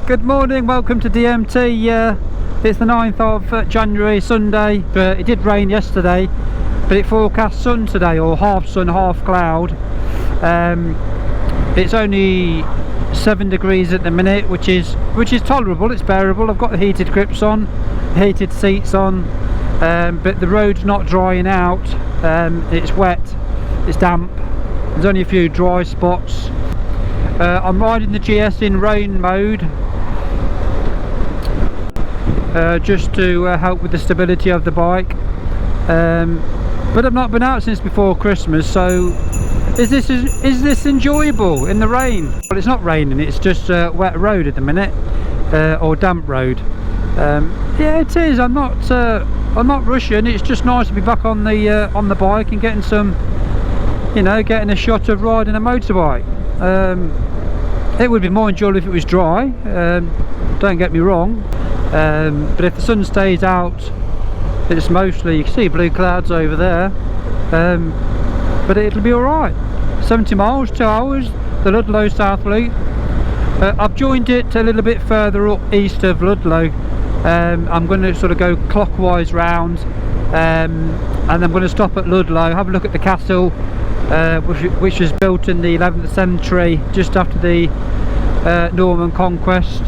Good morning, welcome to DMT. It's the 9th of January, Sunday. It did rain yesterday, but it forecast sun today, or half sun, half cloud. It's only 7 degrees at the minute, which is tolerable. It's bearable. I've got the heated grips on, heated seats on, but the road's not drying out. It's wet, it's damp. There's only a few dry spots. I'm riding the GS in rain mode, just to help with the stability of the bike. But I've not been out since before Christmas, so is this enjoyable in the rain? Well, it's not raining, it's just a wet road at the minute, or damp road. Yeah, it is. I'm not rushing. It's just nice to be back on the bike and getting some, getting a shot of riding a motorbike. It would be more enjoyable if it was dry, don't get me wrong, but if the sun stays out, it's mostly, you can see blue clouds over there, but it'll be alright. 70 miles, 2 hours, the Ludlow South Loop. I've joined it a little bit further up east of Ludlow. I'm going to sort of go clockwise round, and I'm going to stop at Ludlow, have a look at the castle, which was built in the 11th century, just after the Norman conquest.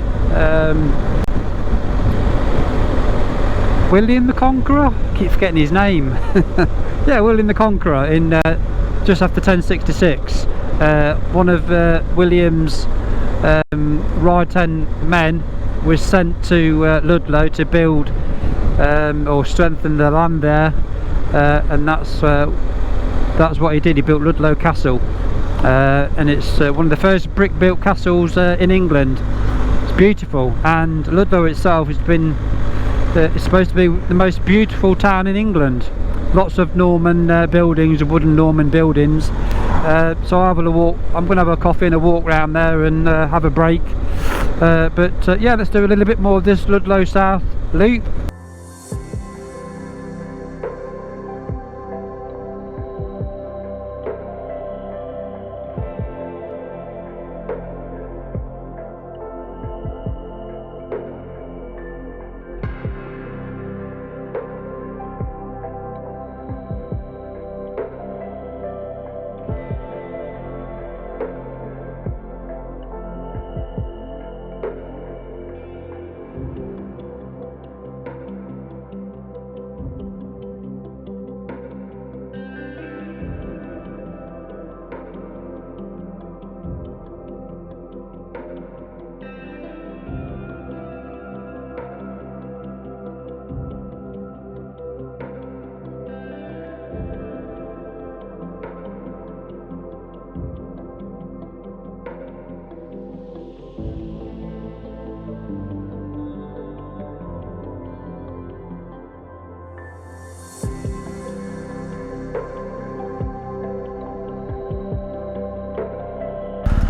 William the Conqueror? I keep forgetting his name. Yeah, William the Conqueror, in just after 1066. One of William's right-hand men was sent to Ludlow to build or strengthen the land there, and that's what he did. He built Ludlow Castle, and it's one of the first brick-built castles in England. It's beautiful, and Ludlow itself has been it's supposed to be the most beautiful town in England. Lots of Norman buildings, wooden Norman buildings. So I'll have a walk. I'm going to have a coffee and a walk around there and have a break. But yeah, let's do a little bit more of this Ludlow South Loop.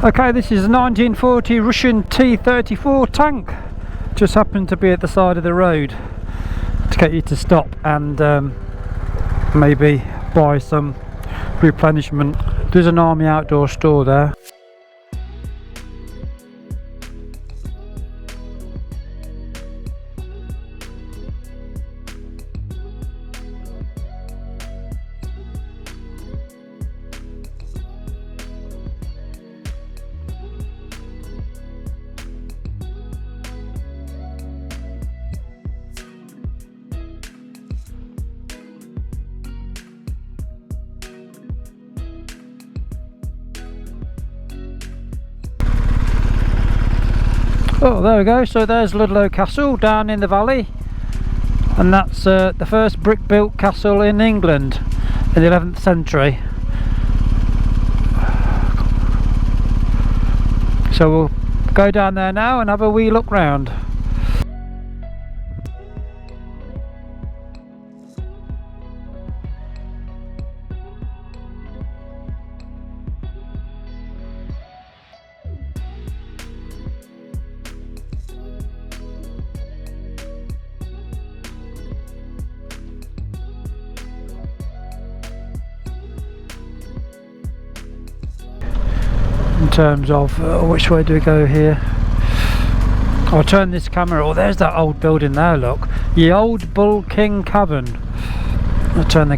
Okay, this is a 1940 Russian T-34 tank. Just happened to be at the side of the road to get you to stop and maybe buy some replenishment. There's an Army outdoor store there. Oh, there we go. So there's Ludlow Castle down in the valley, and that's the first brick built castle in England in the 11th century. So we'll go down there now and have a wee look round. in terms of which way do we go here. I'll turn this camera. Oh, there's that old building there, look. The old Bull King Cavern. I'll turn the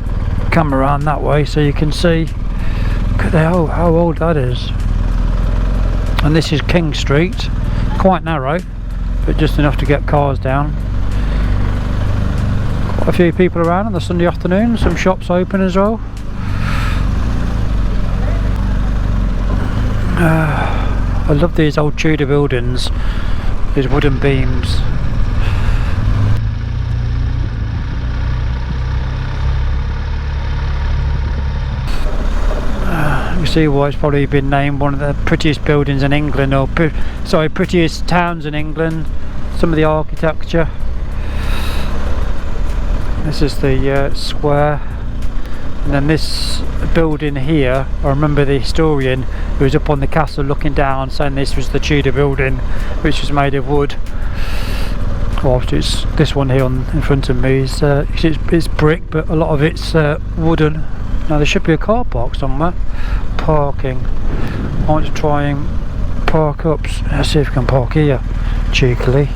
camera around that way so you can see. Look at how old that is. And this is King Street. Quite narrow, but just enough to get cars down. Quite a few people around on the Sunday afternoon. Some shops open as well. I love these old Tudor buildings, these wooden beams. You see why it's probably been named one of the prettiest buildings in England, or prettiest towns in England. Some of the architecture. This is the square. And then this building here, I remember the historian who was up on the castle looking down saying this was the Tudor building, which was made of wood. Whilst it's this one here in front of me is it's brick, but a lot of it's wooden. Now there should be a car park somewhere. Parking. I want to try and park up. Let's see if we can park here cheekily.